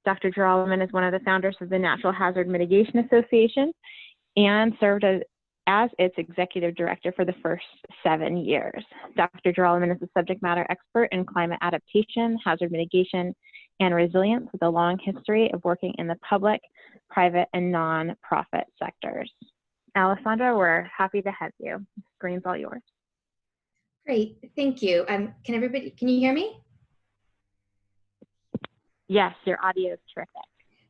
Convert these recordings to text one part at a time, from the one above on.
Dr. Jerolleman is one of the founders of the Natural Hazard Mitigation Association and served as its executive director for the first 7 years. Dr. Jerolleman is a subject matter expert in climate adaptation, hazard mitigation, and resilience with a long history of working in the public, private, and non-profit sectors. Alessandra, we're happy to have you. The screen's all yours. Great, thank you. Can you hear me? Yes, your audio is terrific.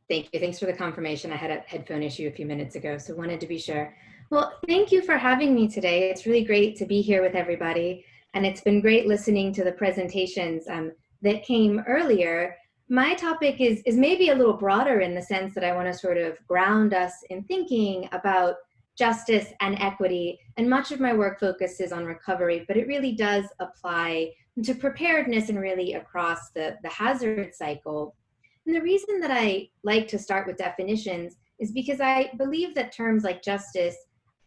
Thank you. Thanks for the confirmation. I had a headphone issue a few minutes ago, so wanted to be sure. Well, thank you for having me today. It's really great to be here with everybody, and it's been great listening to the presentations that came earlier. My topic is maybe a little broader in the sense that I want to sort of ground us in thinking about justice and equity, and much of my work focuses on recovery, but it really does apply to preparedness and really across the hazard cycle. And the reason that I like to start with definitions is because I believe that terms like justice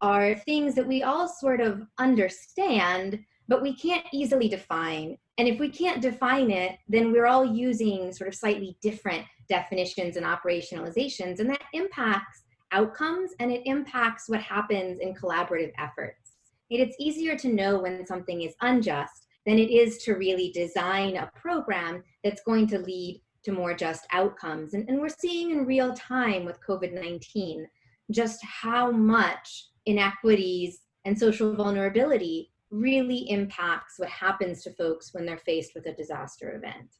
are things that we all sort of understand, but we can't easily define. And if we can't define it, then we're all using sort of slightly different definitions and operationalizations, and that impacts outcomes and it impacts what happens in collaborative efforts. It's easier to know when something is unjust than it is to really design a program that's going to lead to more just outcomes. And we're seeing in real time with COVID-19 just how much inequities and social vulnerability really impacts what happens to folks when they're faced with a disaster event.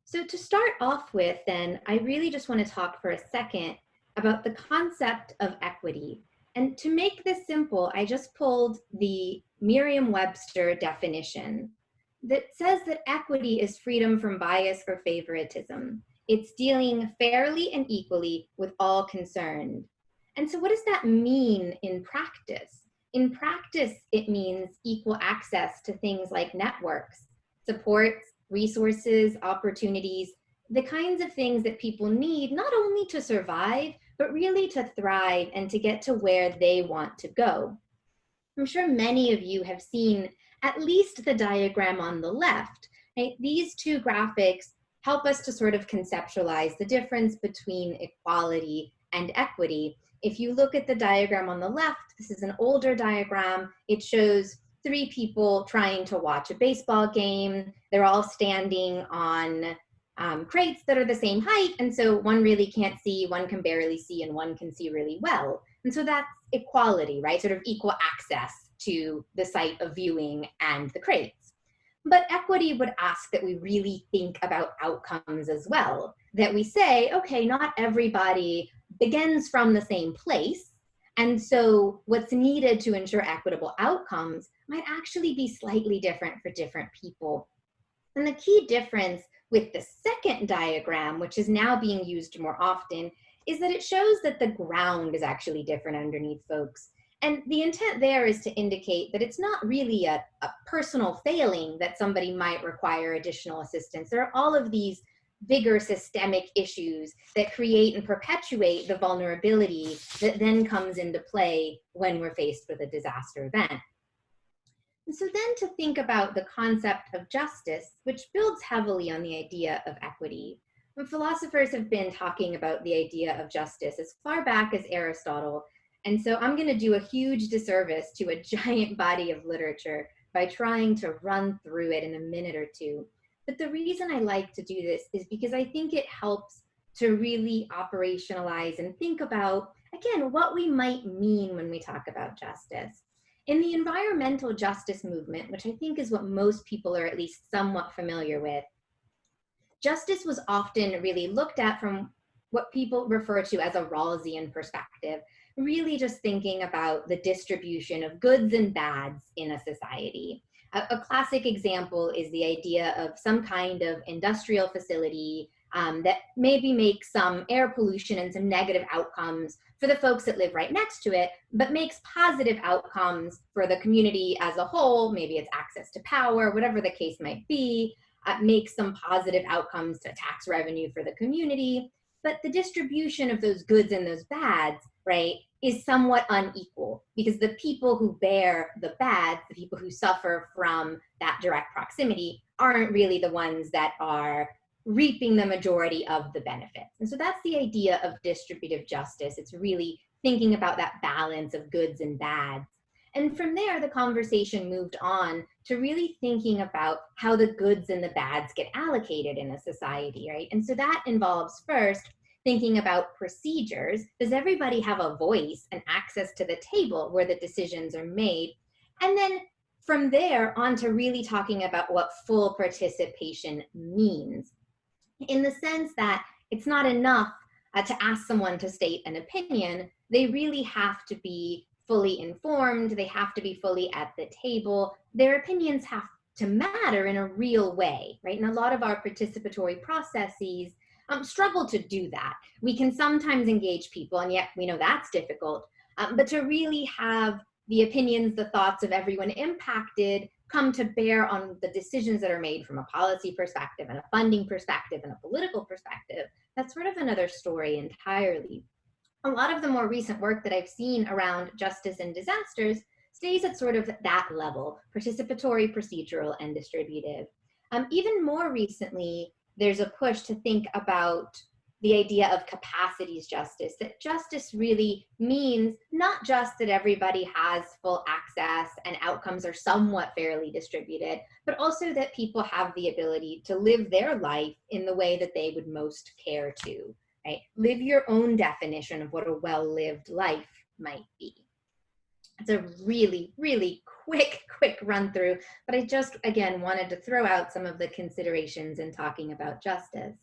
So to start off with then, I really just want to talk for a second about the concept of equity. And to make this simple, I just pulled the Merriam-Webster definition that says that equity is freedom from bias or favoritism. It's dealing fairly and equally with all concerned. And so what does that mean in practice? In practice, it means equal access to things like networks, supports, resources, opportunities, the kinds of things that people need not only to survive, but really to thrive and to get to where they want to go. I'm sure many of you have seen at least the diagram on the left. Right? These two graphics help us to sort of conceptualize the difference between equality and equity. If you look at the diagram on the left, this is an older diagram. It shows 3 people trying to watch a baseball game. They're all standing on crates that are the same height, and so one really can't see, one can barely see, and one can see really well. And so that's equality, right? Sort of equal access to the site of viewing and the crates. But equity would ask that we really think about outcomes as well, that we say, okay, not everybody begins from the same place, and so what's needed to ensure equitable outcomes might actually be slightly different for different people. And the key difference with the second diagram, which is now being used more often, is that it shows that the ground is actually different underneath folks. And the intent there is to indicate that it's not really a personal failing that somebody might require additional assistance. There are all of these bigger systemic issues that create and perpetuate the vulnerability that then comes into play when we're faced with a disaster event. And so then to think about the concept of justice, which builds heavily on the idea of equity. And philosophers have been talking about the idea of justice as far back as Aristotle. And so I'm going to do a huge disservice to a giant body of literature by trying to run through it in a minute or two. But the reason I like to do this is because I think it helps to really operationalize and think about, again, what we might mean when we talk about justice. In the environmental justice movement, which I think is what most people are at least somewhat familiar with, justice was often really looked at from what people refer to as a Rawlsian perspective, really just thinking about the distribution of goods and bads in a society. A classic example is the idea of some kind of industrial facility that maybe makes some air pollution and some negative outcomes for the folks that live right next to it, but makes positive outcomes for the community as a whole. Maybe it's access to power, whatever the case might be, makes some positive outcomes to tax revenue for the community. But the distribution of those goods and those bads, right, is somewhat unequal because the people who bear the bads, the people who suffer from that direct proximity, aren't really the ones that are reaping the majority of the benefits. And so that's the idea of distributive justice. It's really thinking about that balance of goods and bads. And from there, the conversation moved on to really thinking about how the goods and the bads get allocated in a society, right? And so that involves first thinking about procedures. Does everybody have a voice and access to the table where the decisions are made? And then from there on to really talking about what full participation means, in the sense that it's not enough to ask someone to state an opinion. They really have to be fully informed. They have to be fully at the table. Their opinions have to matter in a real way, right? And a lot of our participatory processes struggle to do that. We can sometimes engage people, and yet we know that's difficult, but to really have the opinions, the thoughts of everyone impacted come to bear on the decisions that are made from a policy perspective and a funding perspective and a political perspective, that's sort of another story entirely. A lot of the more recent work that I've seen around justice and disasters stays at sort of that level, participatory, procedural, and distributive. Even more recently, there's a push to think about the idea of capacities justice, that justice really means not just that everybody has full access and outcomes are somewhat fairly distributed, but also that people have the ability to live their life in the way that they would most care to, right? Live your own definition of what a well-lived life might be. It's a really, really quick run through, but I just, again, wanted to throw out some of the considerations in talking about justice.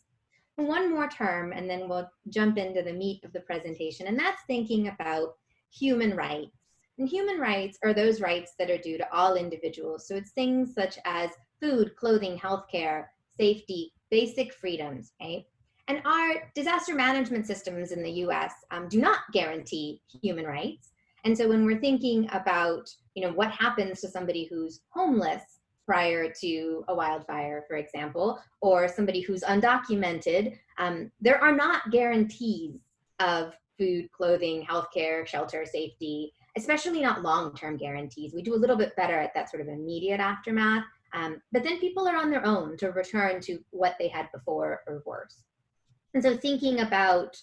One more term, and then we'll jump into the meat of the presentation, and that's thinking about human rights. And human rights are those rights that are due to all individuals. So it's things such as food, clothing, healthcare, safety, basic freedoms, right? And our disaster management systems in the US do not guarantee human rights. And so when we're thinking about, what happens to somebody who's homeless prior to a wildfire, for example, or somebody who's undocumented, there are not guarantees of food, clothing, healthcare, shelter, safety, especially not long-term guarantees. We do a little bit better at that sort of immediate aftermath, but then people are on their own to return to what they had before or worse. And so thinking about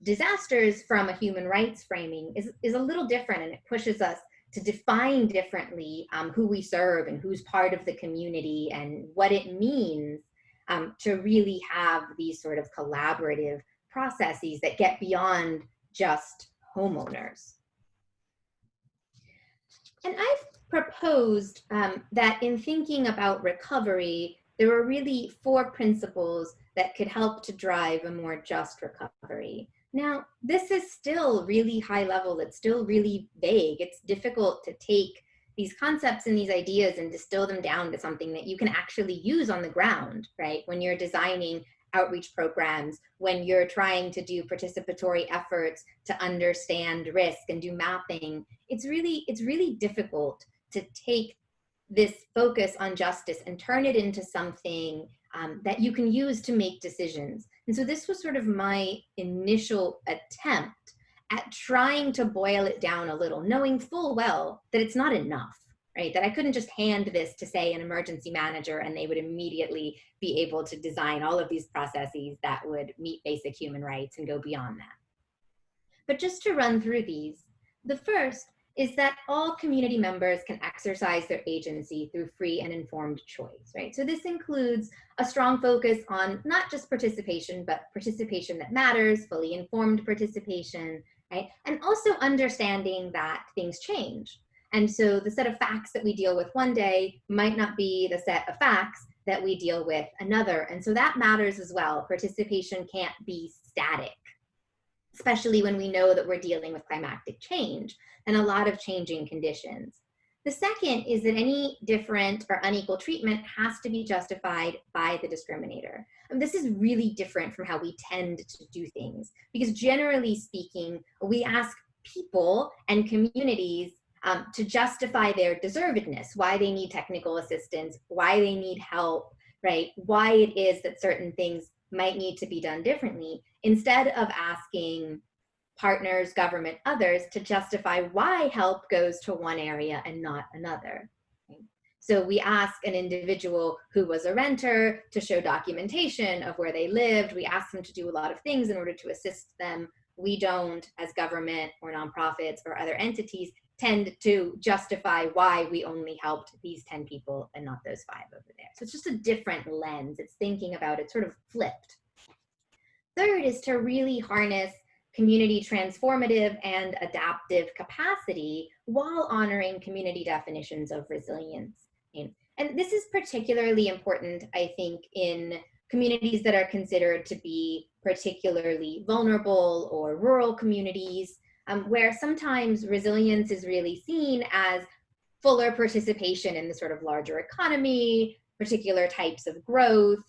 disasters from a human rights framing is a little different, and it pushes us to define differently who we serve and who's part of the community and what it means to really have these sort of collaborative processes that get beyond just homeowners. And I've proposed that in thinking about recovery, there are really 4 principles that could help to drive a more just recovery. Now, this is still really high level. It's still really vague. It's difficult to take these concepts and these ideas and distill them down to something that you can actually use on the ground, right? When you're designing outreach programs, when you're trying to do participatory efforts to understand risk and do mapping, it's really difficult to take this focus on justice and turn it into something that you can use to make decisions. And so this was sort of my initial attempt at trying to boil it down a little, knowing full well that it's not enough, right? That I couldn't just hand this to, say, an emergency manager and they would immediately be able to design all of these processes that would meet basic human rights and go beyond that. But just to run through these, the first is that all community members can exercise their agency through free and informed choice, right? So this includes a strong focus on not just participation, but participation that matters, fully informed participation, right? And also understanding that things change. And so the set of facts that we deal with one day might not be the set of facts that we deal with another. And so that matters as well. Participation can't be static, especially when we know that we're dealing with climatic change and a lot of changing conditions. The second is that any different or unequal treatment has to be justified by the discriminator. And this is really different from how we tend to do things, because generally speaking, we ask people and communities to justify their deservedness, why they need technical assistance, why they need help, right? Why it is that certain things might need to be done differently, instead of asking partners, government, others to justify why help goes to one area and not another. So we ask an individual who was a renter to show documentation of where they lived. We ask them to do a lot of things in order to assist them. We don't, as government or nonprofits or other entities, tend to justify why we only helped these 10 people and not those 5 over there. So it's just a different lens. It's thinking about it sort of flipped. Third is to really harness community transformative and adaptive capacity while honoring community definitions of resilience. And this is particularly important, I think, in communities that are considered to be particularly vulnerable or rural communities, where sometimes resilience is really seen as fuller participation in the sort of larger economy, particular types of growth,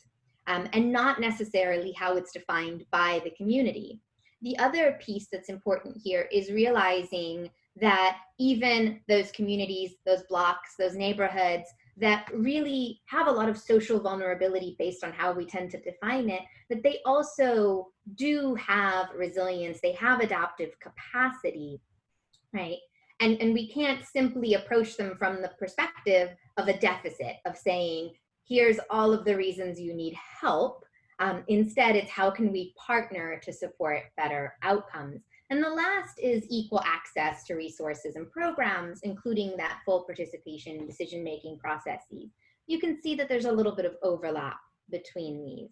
and not necessarily how it's defined by the community. The other piece that's important here is realizing that even those communities, those blocks, those neighborhoods that really have a lot of social vulnerability based on how we tend to define it, that they also do have resilience, they have adaptive capacity, right? And we can't simply approach them from the perspective of a deficit, of saying, here's all of the reasons you need help. Instead, it's how can we partner to support better outcomes? And the last is equal access to resources and programs, including that full participation in decision-making processes. You can see that there's a little bit of overlap between these.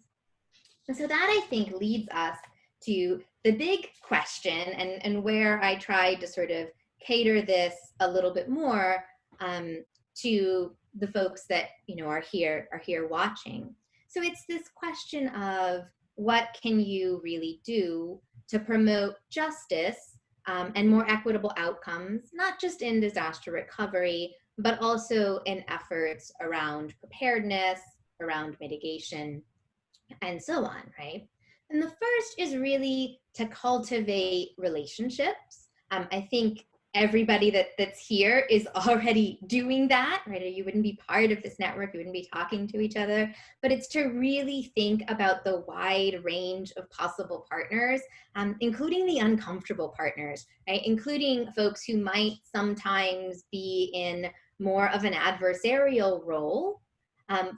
And so that, I think, leads us to the big question, and where I tried to sort of cater this a little bit more to the folks that are here watching. So it's this question of what can you really do to promote justice and more equitable outcomes, not just in disaster recovery, but also in efforts around preparedness, around mitigation, and so on, right? And the first is really to cultivate relationships. I think everybody that's here is already doing that, right? You wouldn't be part of this network, you wouldn't be talking to each other, but it's to really think about the wide range of possible partners, including the uncomfortable partners, right? Including folks who might sometimes be in more of an adversarial role,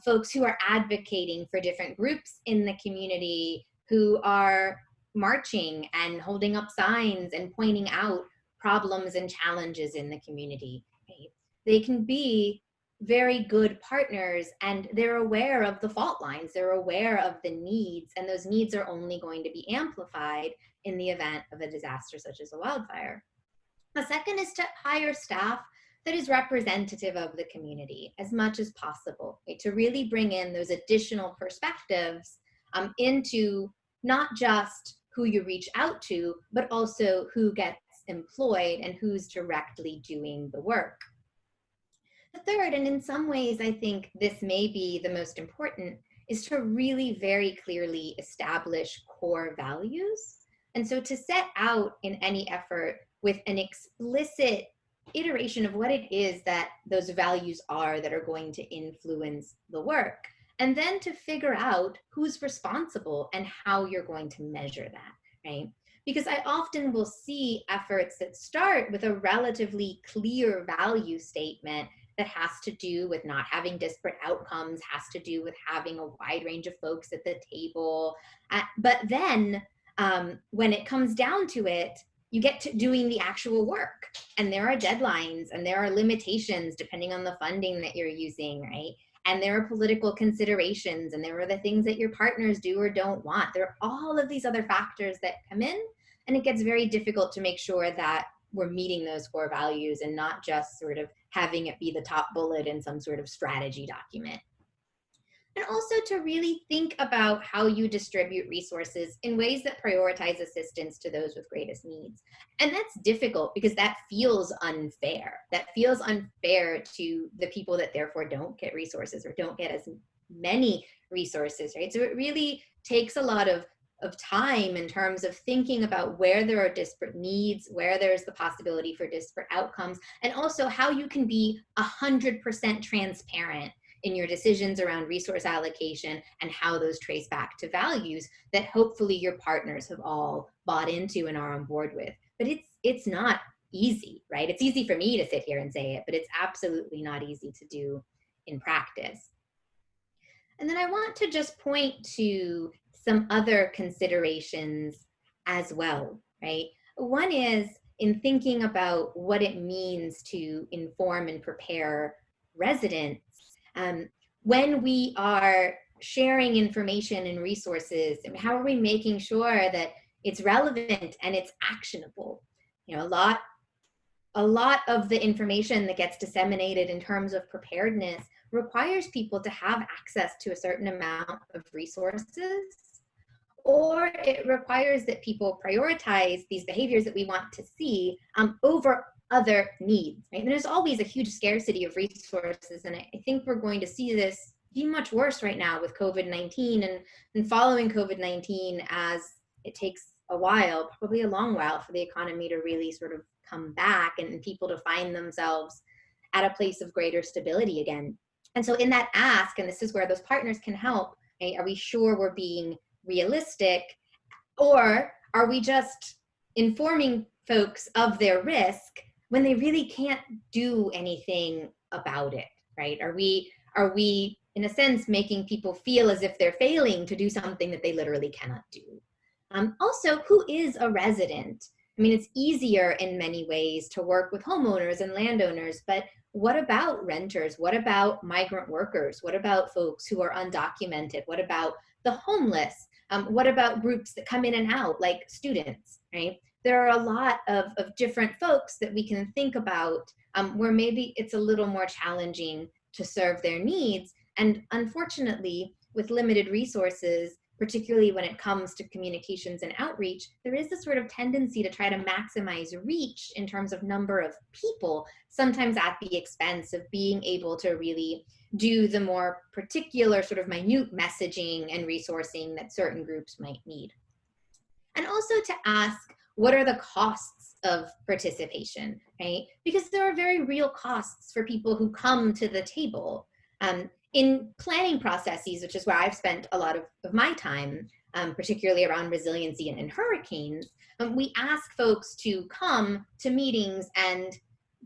folks who are advocating for different groups in the community, who are marching and holding up signs and pointing out problems and challenges in the community. Right? They can be very good partners, and they're aware of the fault lines, they're aware of the needs, and those needs are only going to be amplified in the event of a disaster such as a wildfire. The second is to hire staff that is representative of the community as much as possible, right? To really bring in those additional perspectives into not just who you reach out to, but also who gets employed and who's directly doing the work. The third, and in some ways I think this may be the most important, is to really very clearly establish core values. And so to set out in any effort with an explicit iteration of what it is that those values are that are going to influence the work, and then to figure out who's responsible and how you're going to measure that, right? Because I often will see efforts that start with a relatively clear value statement that has to do with not having disparate outcomes, has to do with having a wide range of folks at the table. But then when it comes down to it, you get to doing the actual work, and there are deadlines and there are limitations depending on the funding that you're using, right? And there are political considerations, and there are the things that your partners do or don't want. There are all of these other factors that come in, and it gets very difficult to make sure that we're meeting those core values and not just sort of having it be the top bullet in some sort of strategy document. And also to really think about how you distribute resources in ways that prioritize assistance to those with greatest needs. And that's difficult because that feels unfair. That feels unfair to the people that therefore don't get resources or don't get as many resources, right? So it really takes a lot of time in terms of thinking about where there are disparate needs, where there's the possibility for disparate outcomes, and also how you can be 100% transparent in your decisions around resource allocation and how those trace back to values that hopefully your partners have all bought into and are on board with. But it's not easy, right? It's easy for me to sit here and say it, but it's absolutely not easy to do in practice. And then I want to just point to some other considerations as well, right? One is in thinking about what it means to inform and prepare residents. When we are sharing information and resources, and how are we making sure that it's relevant and it's actionable? You know, a lot of the information that gets disseminated in terms of preparedness requires people to have access to a certain amount of resources, or it requires that people prioritize these behaviors that we want to see over other needs, right? And there's always a huge scarcity of resources, and I think we're going to see this be much worse right now with COVID-19 and following COVID-19, as it takes a while, probably a long while, for the economy to really sort of come back and people to find themselves at a place of greater stability again. And so in that ask, and this is where those partners can help, right? Are we sure we're being realistic, or are we just informing folks of their risk when they really can't do anything about it, right? Are we in a sense making people feel as if they're failing to do something that they literally cannot do? Also, who is a resident? I mean, it's easier in many ways to work with homeowners and landowners, but what about renters? What about migrant workers? What about folks who are undocumented? What about the homeless? What about groups that come in and out, like students, right? There are a lot of different folks that we can think about where maybe it's a little more challenging to serve their needs. And unfortunately, with limited resources, particularly when it comes to communications and outreach, there is a sort of tendency to try to maximize reach in terms of number of people, sometimes at the expense of being able to really do the more particular sort of minute messaging and resourcing that certain groups might need. And also to ask, what are the costs of participation, right? Because there are very real costs for people who come to the table. In planning processes, which is where I've spent a lot of my time, particularly around resiliency and hurricanes, we ask folks to come to meetings and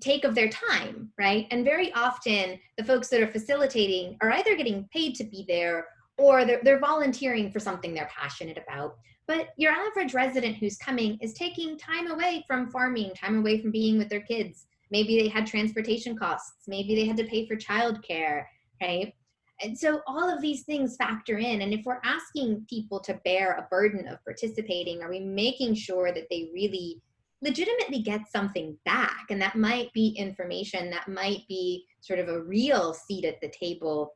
take of their time, right? And very often the folks that are facilitating are either getting paid to be there or they're volunteering for something they're passionate about. But your average resident who's coming is taking time away from farming, time away from being with their kids. Maybe they had transportation costs. Maybe they had to pay for childcare, right? And so all of these things factor in. And if we're asking people to bear a burden of participating, are we making sure that they really legitimately get something back? And that might be information, that might be sort of a real seat at the table.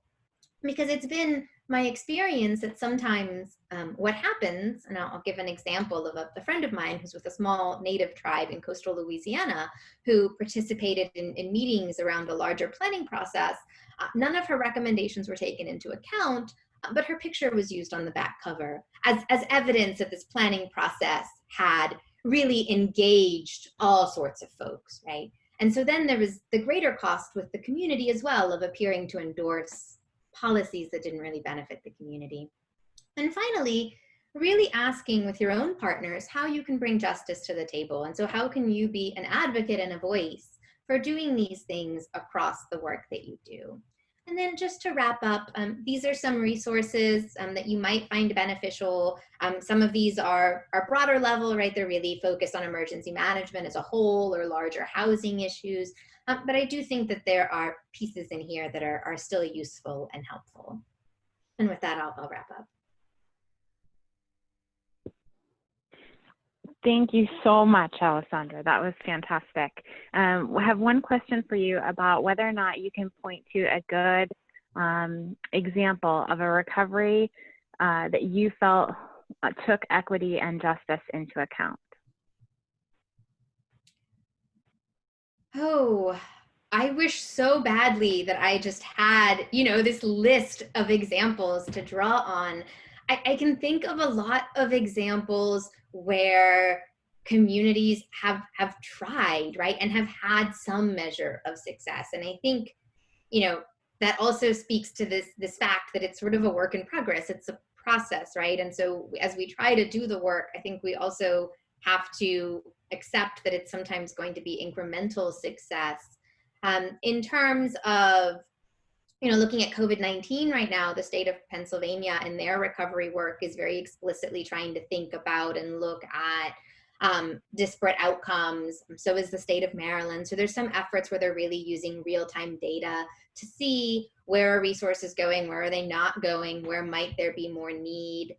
Because it's been my experience that sometimes what happens, and I'll give an example of a friend of mine who's with a small native tribe in coastal Louisiana who participated in meetings around a larger planning process. None of her recommendations were taken into account, but her picture was used on the back cover as evidence that this planning process had really engaged all sorts of folks, right? And so then there was the greater cost with the community as well of appearing to endorse policies that didn't really benefit the community. And finally, really asking with your own partners how you can bring justice to the table. And so how can you be an advocate and a voice for doing these things across the work that you do? And then just to wrap up, these are some resources that you might find beneficial. Some of these are broader level, right? They're really focused on emergency management as a whole or larger housing issues. But I do think that there are pieces in here that are still useful and helpful. And with that, I'll wrap up. Thank you so much, Alessandra. That was fantastic. We have one question for you about whether or not you can point to a good example of a recovery that you felt took equity and justice into account. Oh, I wish so badly that I just had, this list of examples to draw on. I can think of a lot of examples where communities have tried, right, and have had some measure of success. And I think, that also speaks to this fact that it's sort of a work in progress. It's a process, right? And so as we try to do the work, I think we also have to accept that it's sometimes going to be incremental success. In terms of, looking at COVID-19 right now, the state of Pennsylvania and their recovery work is very explicitly trying to think about and look at disparate outcomes. So is the state of Maryland. So there's some efforts where they're really using real-time data to see where are resources going, where are they not going, where might there be more need.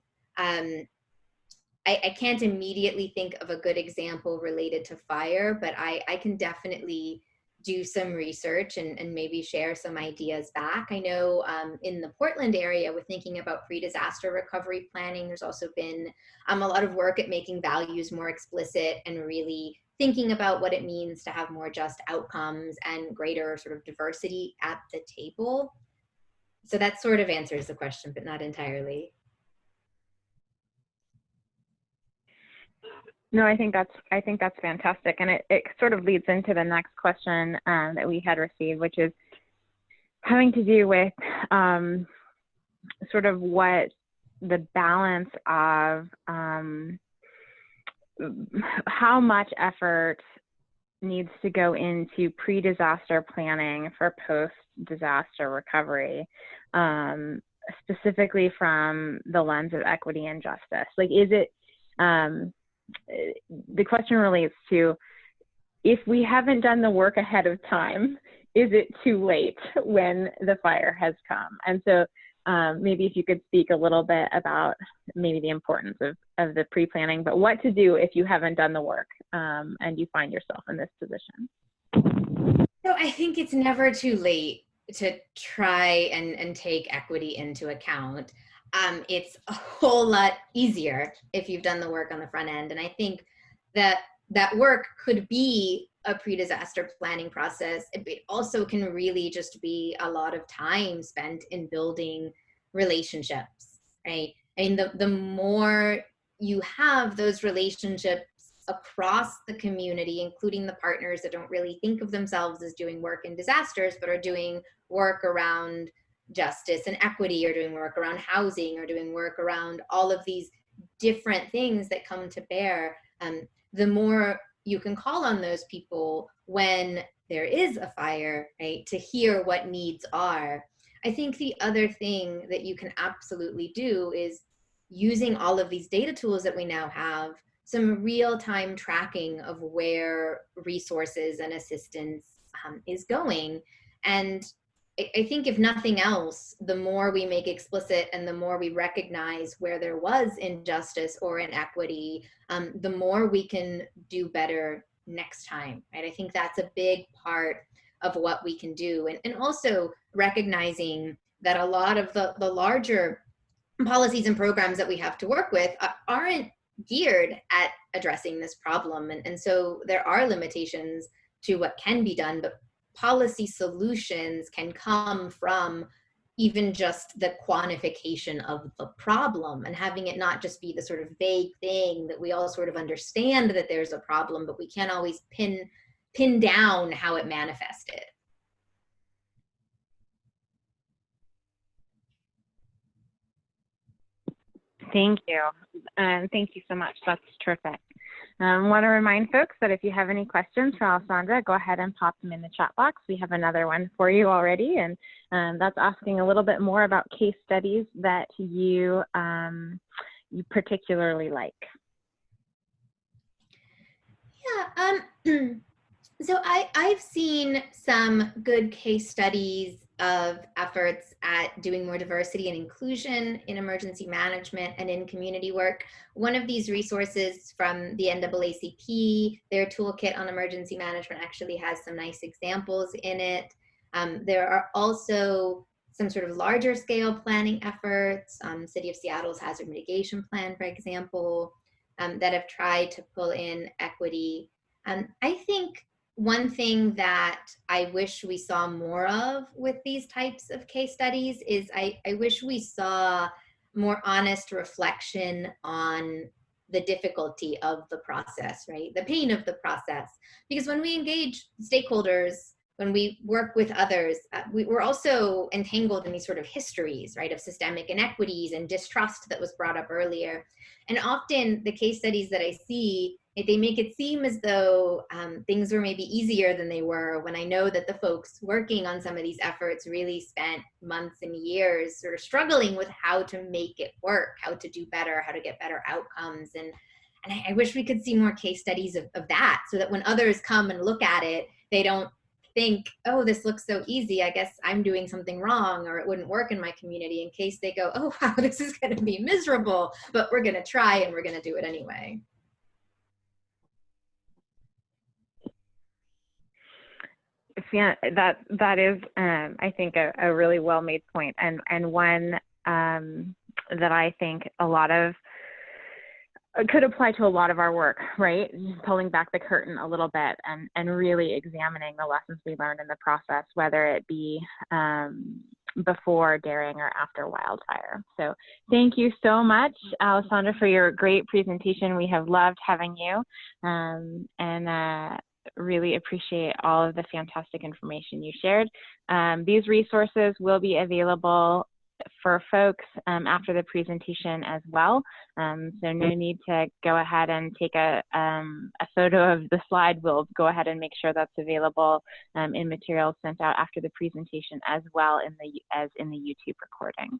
I can't immediately think of a good example related to fire, but I can definitely do some research and maybe share some ideas back. I know in the Portland area, with thinking about pre-disaster recovery planning, there's also been a lot of work at making values more explicit and really thinking about what it means to have more just outcomes and greater sort of diversity at the table. So that sort of answers the question, but not entirely. No, I think that's fantastic, and it sort of leads into the next question that we had received, which is having to do with sort of what the balance of how much effort needs to go into pre-disaster planning for post-disaster recovery, specifically from the lens of equity and justice. Like, is it the question relates to, if we haven't done the work ahead of time, is it too late when the fire has come? And so maybe if you could speak a little bit about maybe the importance of the pre-planning, but what to do if you haven't done the work and you find yourself in this position. So I think it's never too late to try and take equity into account. It's a whole lot easier if you've done the work on the front end. And I think that that work could be a pre-disaster planning process. It also can really just be a lot of time spent in building relationships, right? I mean, the more you have those relationships across the community, including the partners that don't really think of themselves as doing work in disasters, but are doing work around justice and equity, or doing work around housing, or doing work around all of these different things that come to bear, the more you can call on those people when there is a fire, right, to hear what needs are. I think the other thing that you can absolutely do is using all of these data tools that we now have, some real-time tracking of where resources and assistance is going. And I think if nothing else, the more we make explicit and the more we recognize where there was injustice or inequity, the more we can do better next time, right? I think that's a big part of what we can do. And also recognizing that a lot of the larger policies and programs that we have to work with aren't geared at addressing this problem. And so there are limitations to what can be done, but policy solutions can come from even just the quantification of the problem, and having it not just be the sort of vague thing that we all sort of understand that there's a problem, but we can't always pin down how it manifested. Thank you. Thank you so much. That's terrific. I want to remind folks that if you have any questions for Alessandra, go ahead and pop them in the chat box. We have another one for you already, and that's asking a little bit more about case studies that you particularly like. Yeah, so I've seen some good case studies of efforts at doing more diversity and inclusion in emergency management and in community work. One of these resources from the NAACP, their toolkit on emergency management, actually has some nice examples in it. There are also some sort of larger scale planning efforts, City of Seattle's hazard mitigation plan, for example, that have tried to pull in equity. I think one thing that I wish we saw more of with these types of case studies is I wish we saw more honest reflection on the difficulty of the process, right? The pain of the process. Because when we engage stakeholders, when we work with others, we're also entangled in these sort of histories, right, of systemic inequities and distrust that was brought up earlier. And often the case studies that I see they make it seem as though things were maybe easier than they were, when I know that the folks working on some of these efforts really spent months and years sort of struggling with how to make it work, how to do better, how to get better outcomes. And I wish we could see more case studies of that, so that when others come and look at it, they don't think, oh, this looks so easy, I guess I'm doing something wrong, or it wouldn't work in my community. In case they go, oh, wow, this is going to be miserable, but we're going to try and we're going to do it anyway. Yeah, that is, I think, a really well made point, and one that I think a lot of could apply to a lot of our work, right? Just pulling back the curtain a little bit and really examining the lessons we learned in the process, whether it be before, during, or after wildfire. So thank you so much, Alessandra, for your great presentation. We have loved having you, and really appreciate all of the fantastic information you shared. These resources will be available for folks after the presentation as well. So no need to go ahead and take a photo of the slide. We'll go ahead and make sure that's available in materials sent out after the presentation as well as in the YouTube recording.